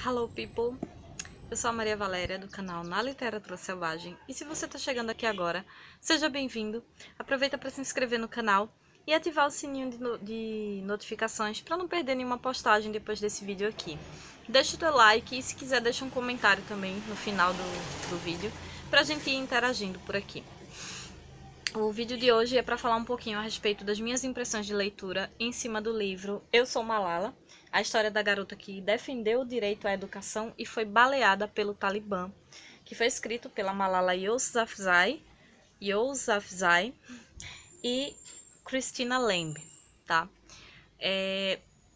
Hello people, eu sou a Maria Valéria do canal Na Literatura Selvagem e se você está chegando aqui agora, seja bem-vindo, aproveita para se inscrever no canal e ativar o sininho de notificações para não perder nenhuma postagem depois desse vídeo aqui. Deixa o teu like e se quiser deixa um comentário também no final do vídeo para a gente ir interagindo por aqui. O vídeo de hoje é para falar um pouquinho a respeito das minhas impressões de leitura em cima do livro Eu Sou Malala, a história da garota que defendeu o direito à educação e foi baleada pelo Talibã, que foi escrito pela Malala Yousafzai e Christina Lamb, tá?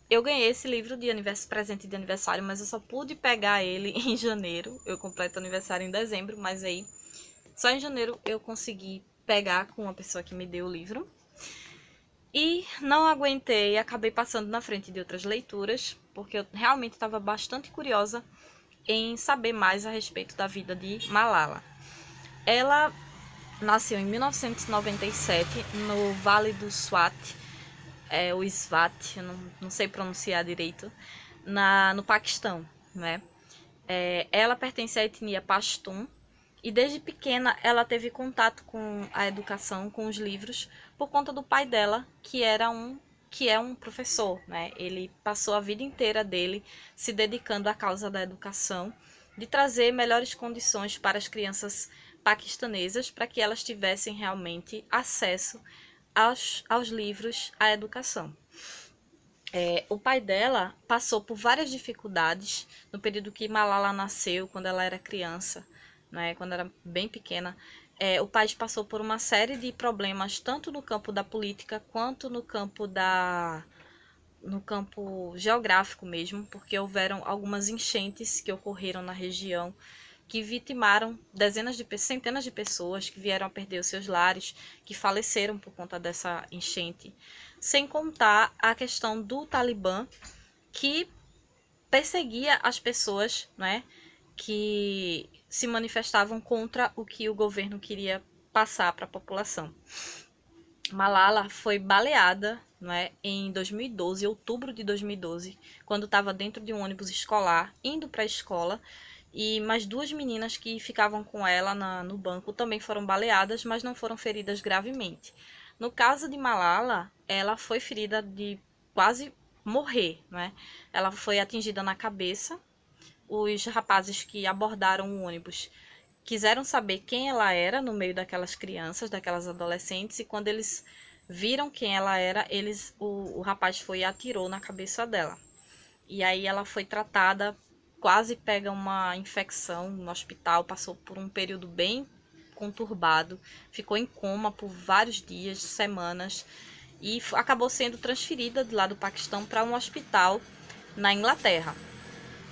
Eu ganhei esse livro de presente de aniversário, mas eu só pude pegar ele em janeiro. Eu completo aniversário em dezembro, mas aí só em janeiro eu consegui pegar com uma pessoa que me deu o livro. E não aguentei, acabei passando na frente de outras leituras, porque eu realmente estava bastante curiosa em saber mais a respeito da vida de Malala. Ela nasceu em 1997 no Vale do Swat, o Swat, eu não sei pronunciar direito, no Paquistão, né? Ela pertence à etnia Pashtun e desde pequena ela teve contato com a educação, com os livros, por conta do pai dela, que é um professor, né? Ele passou a vida inteira dele se dedicando à causa da educação, de trazer melhores condições para as crianças paquistanesas, para que elas tivessem realmente acesso aos livros, à educação. O pai dela passou por várias dificuldades no período que Malala nasceu, quando ela era criança, né, quando era bem pequena. O país passou por uma série de problemas, tanto no campo da política, quanto no campo geográfico mesmo, porque houveram algumas enchentes que ocorreram na região, que vitimaram centenas de pessoas que vieram a perder os seus lares, que faleceram por conta dessa enchente. Sem contar a questão do Talibã, que perseguia as pessoas, né, que se manifestavam contra o que o governo queria passar para a população. Malala foi baleada, né, em 2012, outubro de 2012, quando estava dentro de um ônibus escolar, indo para a escola, e mais duas meninas que ficavam com ela no banco também foram baleadas, mas não foram feridas gravemente. No caso de Malala, ela foi ferida de quase morrer, né? Ela foi atingida na cabeça. Os rapazes que abordaram o ônibus quiseram saber quem ela era no meio daquelas crianças, daquelas adolescentes, e quando eles viram quem ela era, o rapaz foi e atirou na cabeça dela. E aí ela foi tratada, quase pega uma infecção no hospital, passou por um período bem conturbado, ficou em coma por vários dias, semanas, e acabou sendo transferida de lá do Paquistão para um hospital na Inglaterra.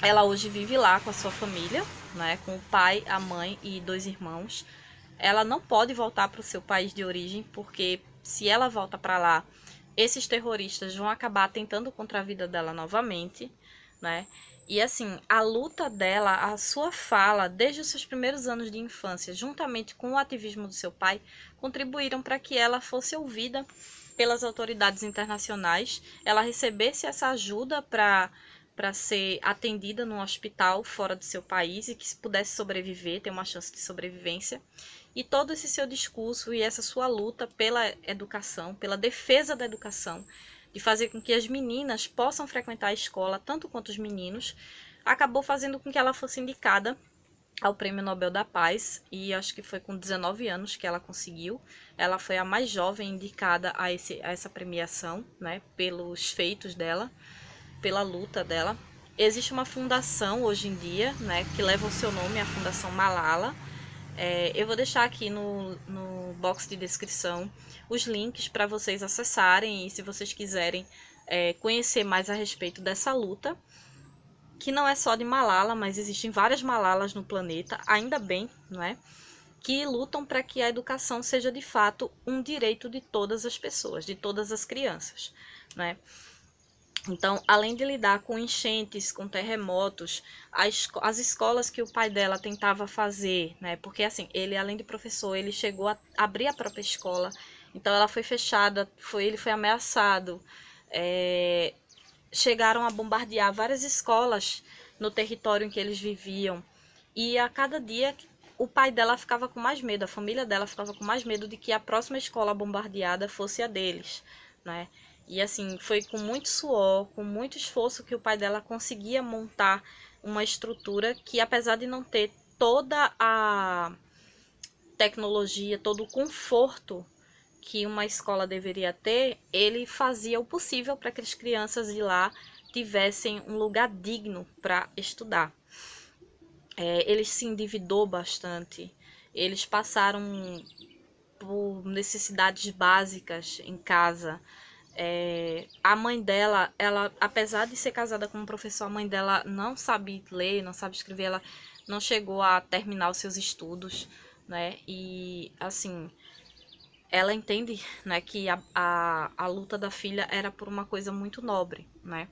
Ela hoje vive lá com a sua família, né, com o pai, a mãe e 2 irmãos. Ela não pode voltar para o seu país de origem, porque se ela volta para lá, esses terroristas vão acabar atentando contra a vida dela novamente, né? E assim, a luta dela, a sua fala, desde os seus primeiros anos de infância, juntamente com o ativismo do seu pai, contribuíram para que ela fosse ouvida pelas autoridades internacionais, ela recebesse essa ajuda para ser atendida num hospital fora do seu país e que pudesse sobreviver, ter uma chance de sobrevivência. E todo esse seu discurso e essa sua luta pela educação, pela defesa da educação, de fazer com que as meninas possam frequentar a escola, tanto quanto os meninos, acabou fazendo com que ela fosse indicada ao Prêmio Nobel da Paz, e acho que foi com 19 anos que ela conseguiu. Ela foi a mais jovem indicada a essa premiação, né, pelos feitos dela, pela luta dela. Existe uma fundação hoje em dia, né, que leva o seu nome, a Fundação Malala. Eu vou deixar aqui no box de descrição os links para vocês acessarem, e se vocês quiserem conhecer mais a respeito dessa luta, que não é só de Malala, mas existem várias Malalas no planeta, ainda bem, não é? Que lutam para que a educação seja de fato um direito de todas as pessoas, de todas as crianças, né? Então, além de lidar com enchentes, com terremotos, as escolas que o pai dela tentava fazer, né? Porque assim, ele além de professor, ele chegou a abrir a própria escola. Então, ela foi fechada, ele foi ameaçado. Chegaram a bombardear várias escolas no território em que eles viviam. E a cada dia o pai dela ficava com mais medo, a família dela ficava com mais medo de que a próxima escola bombardeada fosse a deles, né? E assim, foi com muito suor, com muito esforço que o pai dela conseguia montar uma estrutura que, apesar de não ter toda a tecnologia, todo o conforto que uma escola deveria ter, ele fazia o possível para que as crianças de lá tivessem um lugar digno para estudar. Ele se endividou bastante, eles passaram por necessidades básicas em casa. A mãe dela, ela, apesar de ser casada com um professor, a mãe dela não sabe ler, não sabe escrever, ela não chegou a terminar os seus estudos, né? E assim, ela entende, né, que a luta da filha era por uma coisa muito nobre, né?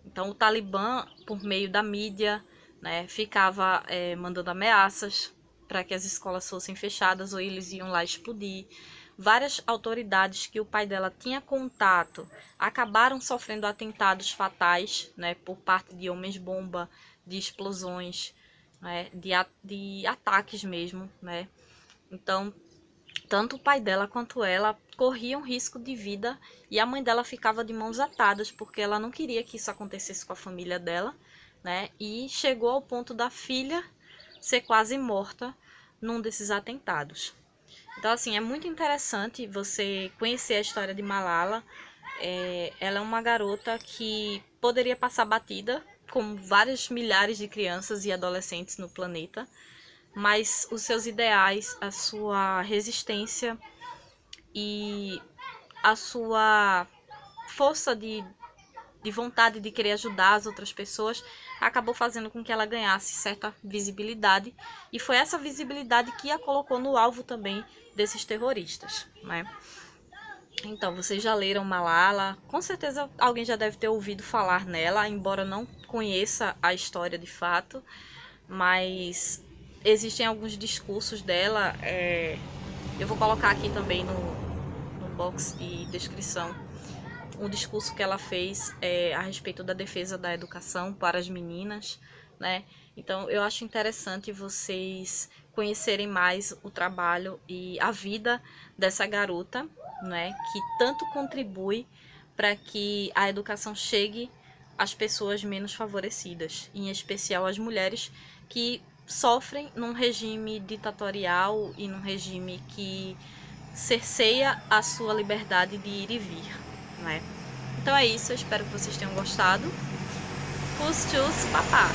Então o Talibã, por meio da mídia, né, ficava mandando ameaças para que as escolas fossem fechadas ou eles iam lá explodir. Várias autoridades que o pai dela tinha contato acabaram sofrendo atentados fatais, né, por parte de homens-bomba, de explosões, né, de ataques mesmo, né? Então, tanto o pai dela quanto ela corriam risco de vida e a mãe dela ficava de mãos atadas porque ela não queria que isso acontecesse com a família dela, né? E chegou ao ponto da filha ser quase morta num desses atentados. Então, assim, é muito interessante você conhecer a história de Malala. Ela é uma garota que poderia passar batida, como várias milhares de crianças e adolescentes no planeta, mas os seus ideais, a sua resistência e a sua força de vontade de querer ajudar as outras pessoas acabou fazendo com que ela ganhasse certa visibilidade, e foi essa visibilidade que a colocou no alvo também desses terroristas, né? Então, vocês já leram Malala, com certeza alguém já deve ter ouvido falar nela, embora não conheça a história de fato, mas existem alguns discursos dela, eu vou colocar aqui também no box de descrição um discurso que ela fez a respeito da defesa da educação para as meninas, né? Então, eu acho interessante vocês conhecerem mais o trabalho e a vida dessa garota, né? Que tanto contribui para que a educação chegue às pessoas menos favorecidas, em especial às mulheres que sofrem num regime ditatorial e num regime que cerceia a sua liberdade de ir e vir, né? Então é isso, eu espero que vocês tenham gostado. Tchus, papá!